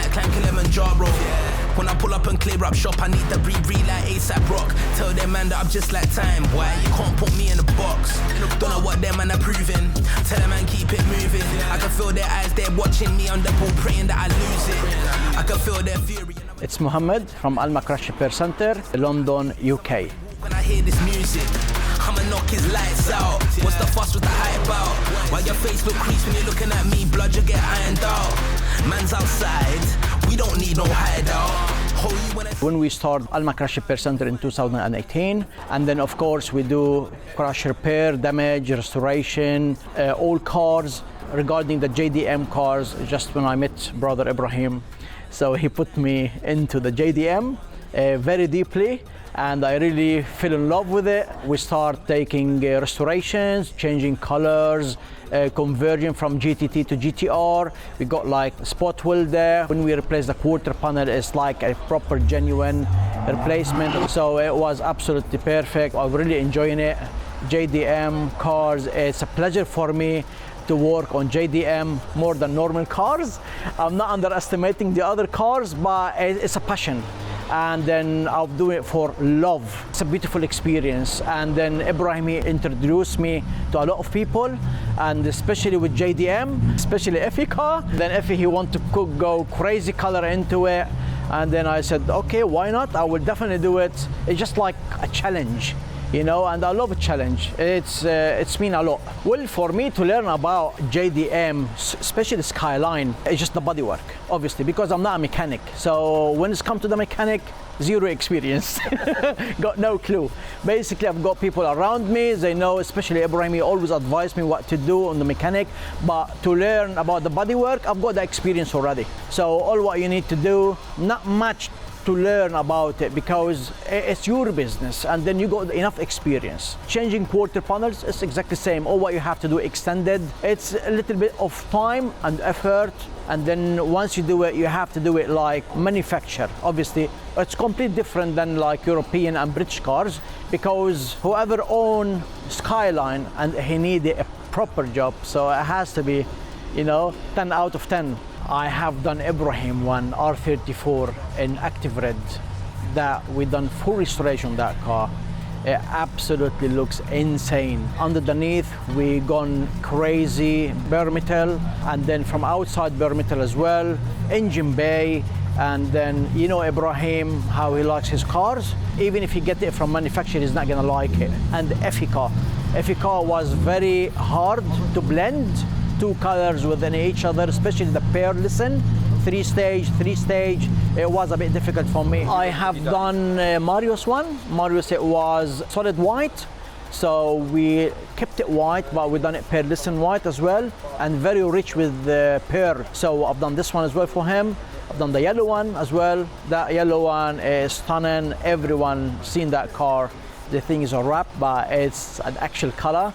might climb Kilimanjaro. When I pull up and clear up shop, I need to breathe like ASAP Rock. Tell them man that I'm just like time. Why? You can't put me in a box. Don't know what them man are proving. Tell them man keep it moving. I can feel their eyes, they're watching me on the ball, praying that I lose it. I can feel their fury. It's Mohammed from Alma Crash Repair Center, London, UK. When I hear this music, I'ma knock his lights out. What's the fuss with the hype out? Why your face look creased when you're looking at me? Blood you get ironed out. Man's outside, we don't need no hideout. When we start Alma Crash Repair Center in 2018, and then of course we do crash repair, damage, restoration, all cars. Regarding the JDM cars, just when I met brother Ibrahim, so he put me into the JDM very deeply, and I really fell in love with it. We start taking restorations, changing colors, conversion from GTT to GTR. We got like spot weld there. When we replace the quarter panel, it's like a proper genuine replacement. So it was absolutely perfect. I'm really enjoying it. JDM cars, it's a pleasure for me to work on JDM more than normal cars. I'm not underestimating the other cars, but it's a passion. And then I'll do it for love. It's a beautiful experience. And then Ibrahim introduced me to a lot of people, and especially with JDM, especially Affy car. Then Affy, he want to go crazy color into it. And then I said, okay, why not? I will definitely do it. It's just like a challenge, you know, and I love a challenge. It's mean a lot. Well, for me to learn about JDM, especially Skyline, it's just the bodywork, obviously, because I'm not a mechanic. So when it's come to the mechanic, zero experience, got no clue. Basically, I've got people around me, they know, especially Ibrahim, he always advised me what to do on the mechanic, but to learn about the bodywork, I've got the experience already. So all what you need to do, not much to learn about it, because it's your business, and then you got enough experience. Changing quarter panels is exactly the same. All what you have to do extended. It's a little bit of time and effort, and then once you do it, you have to do it like manufacturer. Obviously, it's completely different than like European and British cars, because whoever own Skyline and he need a proper job, so it has to be, you know, 10 out of 10. I have done Ibrahim one R34 in active red that we done full restoration on that car. It absolutely looks insane. Underneath we gone crazy bare metal, and then from outside bare metal as well, engine bay, and then you know Ibrahim how he likes his cars. Even if you get it from manufacturer, he's not gonna like it. And Affy car was very hard to blend two colors within each other, especially the pair listen, three stage. It was a bit difficult for me. I have done Marius one. Marius, it was solid white, so we kept it white, but we done it pair listen white as well, and very rich with the pair. So I've done this one as well for him. I've done the yellow one as well. That yellow one is stunning. Everyone seen that car. The thing is a wrap, but it's an actual color.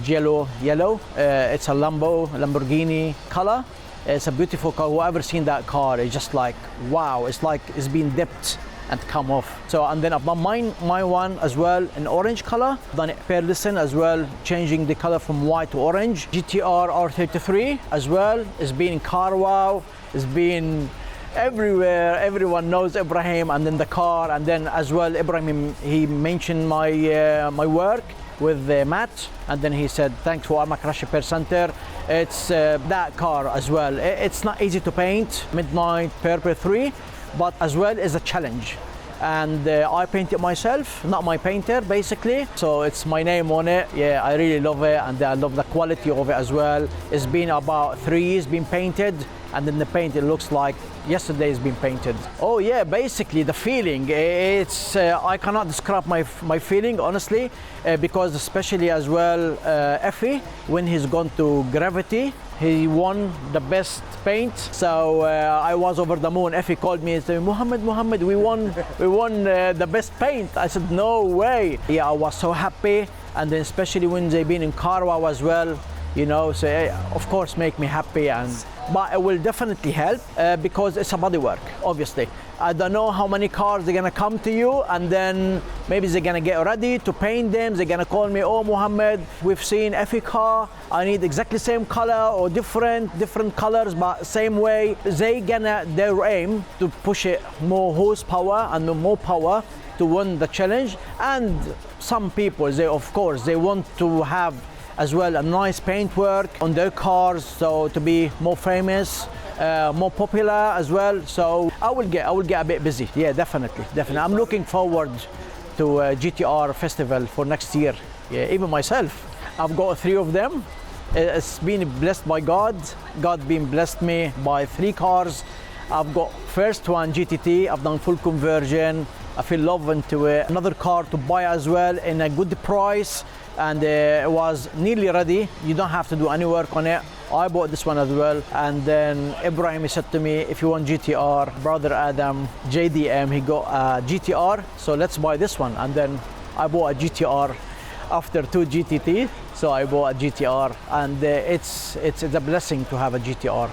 Yellow. It's a Lamborghini color. It's a beautiful car. Whoever seen that car, it's just like, wow, it's like it's been dipped and come off. So, and then I've done my one as well in orange color. Done it pair listen as well, changing the color from white to orange. GTR R33 as well. It's been in car wow. It's been everywhere. Everyone knows Ibrahim, and then the car, and then as well Ibrahim, he mentioned my work with Matt, and then he said thanks for Alma Crash Repair Center. It's that car as well. It's not easy to paint, Midnight Purple 3, but as well is a challenge. And I paint it myself, not my painter basically, so it's my name on it. Yeah, I really love it, and I love the quality of it as well. It's been about 3 years being painted, and then the paint, it looks like yesterday it's been painted. Oh yeah, basically the feeling, it's I cannot describe my feeling honestly, because especially as well Affy, when he's gone to Gravity, he won the best paint. So I was over the moon. Affy called me and said, Mohammed, we won the best paint. I said, no way. Yeah, I was so happy, and then especially when they've been in Carwa as well, you know, so of course make me happy. And but it will definitely help because it's a bodywork, obviously. I don't know how many cars they're gonna come to you, and then maybe they're gonna get ready to paint them. They're gonna call me, oh Mohammed, we've seen Affy car, I need exactly same color or different colors, but same way. Their aim to push it more horsepower and more power to win the challenge. And some people, they want to have as well a nice paintwork on their cars, so to be more famous, more popular as well. So I will get a bit busy. Yeah, definitely. I'm looking forward to GTR festival for next year. Yeah, even myself, I've got 3 of them. It's been blessed by God. God been blessed me by 3 cars. I've got first one GTT. I've done full conversion. I feel love into it. Another car to buy as well in a good price, and it was nearly ready. You don't have to do any work on it. I bought this one as well. And then Ibrahim said to me, if you want GTR, brother Adam, JDM, he got a GTR, so let's buy this one. And then I bought a GTR after 2 GTT, so I bought a GTR, and it's a blessing to have a GTR.